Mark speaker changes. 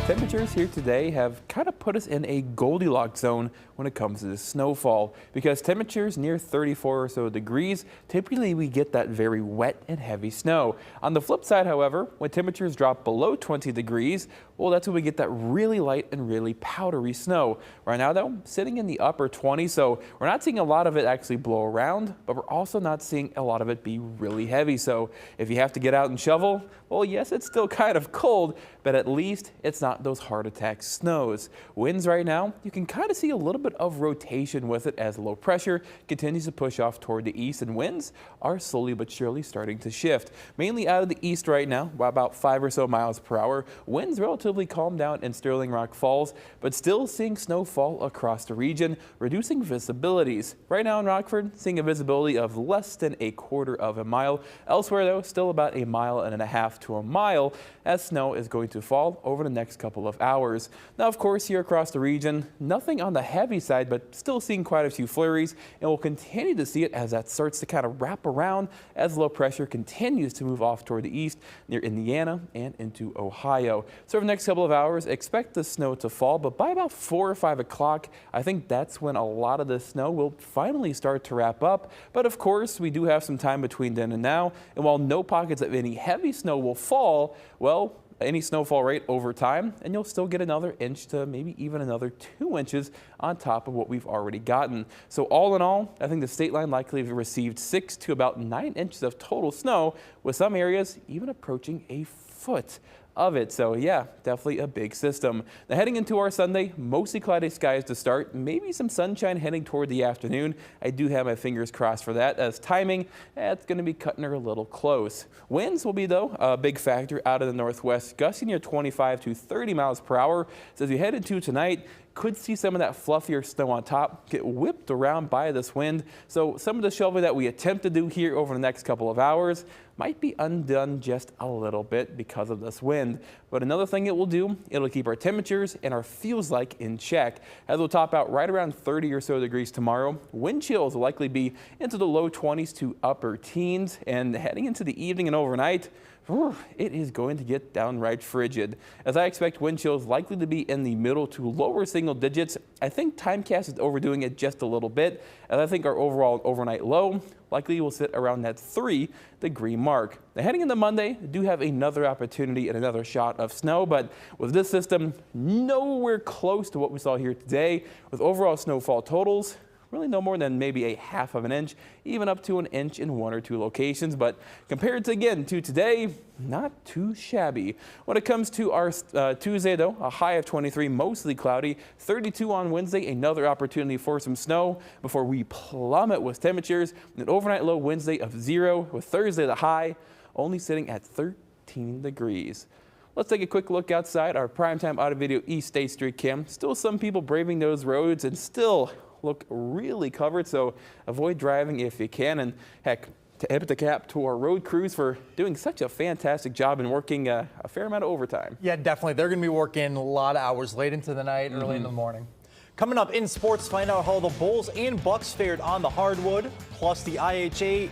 Speaker 1: temperatures here today have kind of put us in a Goldilocks zone when it comes to the snowfall, because temperatures near 34 or so degrees, typically we get that very wet and heavy snow. On the flip side, however, when temperatures drop below 20 degrees, well, that's when we get that really light and really powdery snow. Right now, though, sitting in the upper 20s, so we're not seeing a lot of it actually blow around, but we're also not seeing a lot of it be really heavy. So if you have to get out and shovel, well, yes, it's still kind of cold, but at least it's not those heart attack snows. Winds right now, you can kind of see a little bit of rotation with it as low pressure continues to push off toward the east, and winds are slowly but surely starting to shift. Mainly out of the east right now, by about 5 or so miles per hour. Winds relatively calm down in Sterling Rock Falls, but still seeing snow fall across the region, reducing visibilities. Right now in Rockford, seeing a visibility of less than a quarter of a mile. Elsewhere, though, still about a mile and a half to a mile as snow is going to fall over the next couple of hours. Now, of course, here across the region, nothing on the heavy side, but still seeing quite a few flurries, and we'll continue to see it as that starts to kind of wrap around as low pressure continues to move off toward the east near Indiana and into Ohio. So over the next couple of hours, expect the snow to fall, but by about 4 or 5 o'clock, I think that's when a lot of the snow will finally start to wrap up. But of course, we do have some time between then and now, and while no pockets of any heavy snow will fall, well, any snowfall rate over time, and you'll still get another inch to maybe even another 2 inches on top of what we've already gotten. So all in all, I think the state line likely have received 6 to about 9 inches of total snow, with some areas even approaching a foot of it. So yeah, definitely a big system. Now heading into our Sunday, mostly cloudy skies to start, maybe some sunshine heading toward the afternoon. I do have my fingers crossed for that, as timing, it's going to be cutting her a little close. Winds will be, though, a big factor out of the northwest, gusting near 25 to 30 miles per hour. So as we head into tonight, could see some of that fluffier snow on top get whipped around by this wind. So some of the shoveling that we attempt to do here over the next couple of hours might be undone just a little bit because of this wind. But another thing it will do, it'll keep our temperatures and our feels like in check, as we'll top out right around 30 or so degrees tomorrow. Wind chills will likely be into the low 20s to upper teens, and heading into the evening and overnight, it is going to get downright frigid, as I expect wind chills likely to be in the middle to lower single digits. I think Timecast is overdoing it just a little bit, as I think our overall overnight low likely will sit around that 3-degree mark. Now heading into Monday, we do have another opportunity and another shot of snow, but with this system nowhere close to what we saw here today, with overall snowfall totals really no more than maybe a half of an inch, even up to an inch in 1 or 2 locations. But compared to, again, to today, not too shabby. When it comes to our Tuesday, though, a high of 23, mostly cloudy, 32 on Wednesday, another opportunity for some snow before we plummet with temperatures. An overnight low Wednesday of 0, with Thursday the high only sitting at 13 degrees. Let's take a quick look outside our primetime auto video East State Street Cam. Still some people braving those roads and still look really covered, so avoid driving if you can. And heck, tip the cap to our road crews for doing such a fantastic job and working a fair amount of overtime.
Speaker 2: Yeah, definitely. They're going to be working a lot of hours late into the night, early in the morning. Coming up in sports, find out how the Bulls and Bucks fared on the hardwood, plus the IHA